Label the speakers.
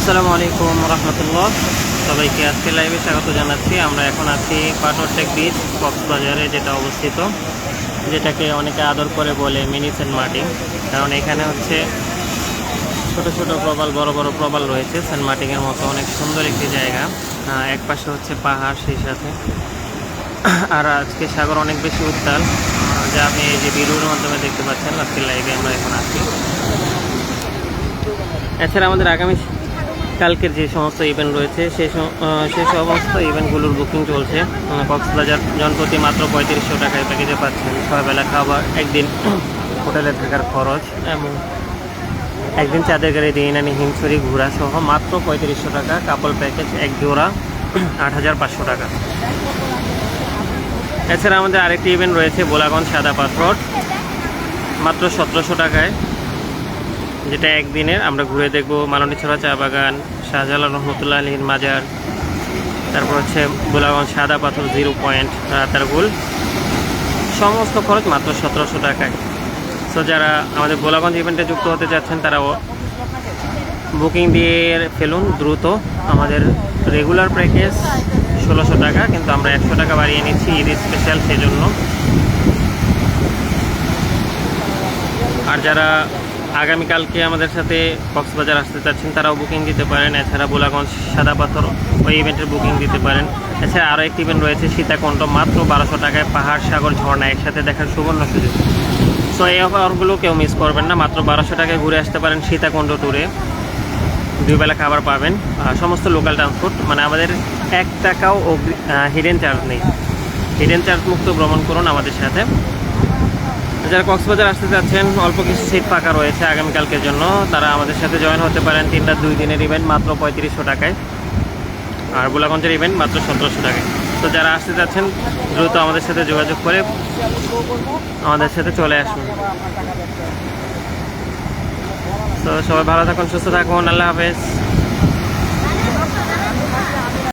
Speaker 1: আসসালামু আলাইকুম রহমতুল্লাহ। সবাইকে আজকে লাইভে স্বাগত জানাচ্ছি। আমরা এখন আছি পাটরটেক বিচ কক্সবাজারে, যেটা অবস্থিত, যেটাকে অনেকে আদর করে বলে মিনি সেন্ট মার্টিন। কারণ এখানে হচ্ছে ছোট ছোট প্রবাল, বড় বড় প্রবাল রয়েছে। সেন্ট মার্টিনের মতো অনেক সুন্দর একটি জায়গা। এক পাশে হচ্ছে পাহাড়, সেই সাথে আর আজকে সাগর অনেক বেশি উত্তাল, যা আপনি এই যে ভিডিওর মাধ্যমে দেখতে পাচ্ছেন। আজকে লাইভে আমরা এখন আছি। এছাড়া আমাদের আগামী কালকের যে সমস্ত ইভেন্ট রয়েছে সে সমস্ত ইভেন্টগুলোর বুকিং চলছে। কক্সবাজার জনপ্রতি মাত্র 3500 টাকায় প্যাকেজে পাচ্ছেন 6 বেলা খাবার, একদিন হোটেলে থাকার খরচ এবং একদিন চাঁদের গাড়ি দিন আনি হিমছড়ি ঘোরা সহ মাত্র 3500 টাকা। কাপল প্যাকেজ এক জোড়া 8500 টাকা। এছাড়া আমাদের আরেকটি ইভেন্ট রয়েছে বোলাগঞ্জ সাদা পাথর, মাত্র 1700 টাকায়, যেটা একদিনের। আমরা ঘুরে দেখবো মালনীছড়া চা বাগান, শাহজালাল রহমতুল্লাহ আলীর মাজার, তারপর হচ্ছে বোলাগঞ্জ সাদা পাথর, 0 পয়েন্ট, রাতারগুল। সমস্ত খরচ মাত্র 1700 টাকায়। সো যারা আমাদের বোলাগঞ্জ ইভেন্টে যুক্ত হতে চাচ্ছেন তারাও বুকিং দিয়ে ফেলুন দ্রুত। আমাদের রেগুলার প্যাকেজ 1600 টাকা, কিন্তু আমরা 100 টাকা বাড়িয়ে নিচ্ছি ঈদ স্পেশাল, সেজন্য। আর যারা আগামীকালকে আমাদের সাথে কক্সবাজার আসতে চাচ্ছেন তারাও বুকিং দিতে পারেন। এছাড়া বোলাগঞ্জ সাদা পাথর ওই ইভেন্টের বুকিং দিতে পারেন। এছাড়া আরও একটি ইভেন্ট রয়েছে সীতাকুণ্ড, মাত্র 1200 টাকায় পাহাড়, সাগর, ঝর্ণা একসাথে দেখার সুবর্ণ সুযোগ। সো এই অফারগুলো কেউ মিস করবেন না। মাত্র 1200 টাকায় ঘুরে আসতে পারেন সীতাকুণ্ড ট্যুরে। 2 বেলা খাবার পাবেন, সমস্ত লোকাল ট্রান্সপোর্ট, মানে আমাদের 1 টাকাও হিডেন চার্জ নেই। হিডেন চার্জ মুক্ত ভ্রমণ করুন আমাদের সাথে। যারা কক্সবাজার আসতে চাচ্ছেন, অল্প কিছু সিট ফাঁকা রয়েছে আগামীকালকের জন্য, তারা আমাদের সাথে জয়েন হতে পারেন। 3টা 2 দিনের ইভেন্ট মাত্র 3500 টাকায়, আর বোলাগঞ্জের ইভেন্ট মাত্র 1700 টাকায়। তো যারা আসতে চাচ্ছেন দ্রুত আমাদের সাথে যোগাযোগ করে আমাদের সাথে চলে আসুন। তো সবাই ভালো থাকুন, সুস্থ থাকুন, আল্লাহ হাফেজ।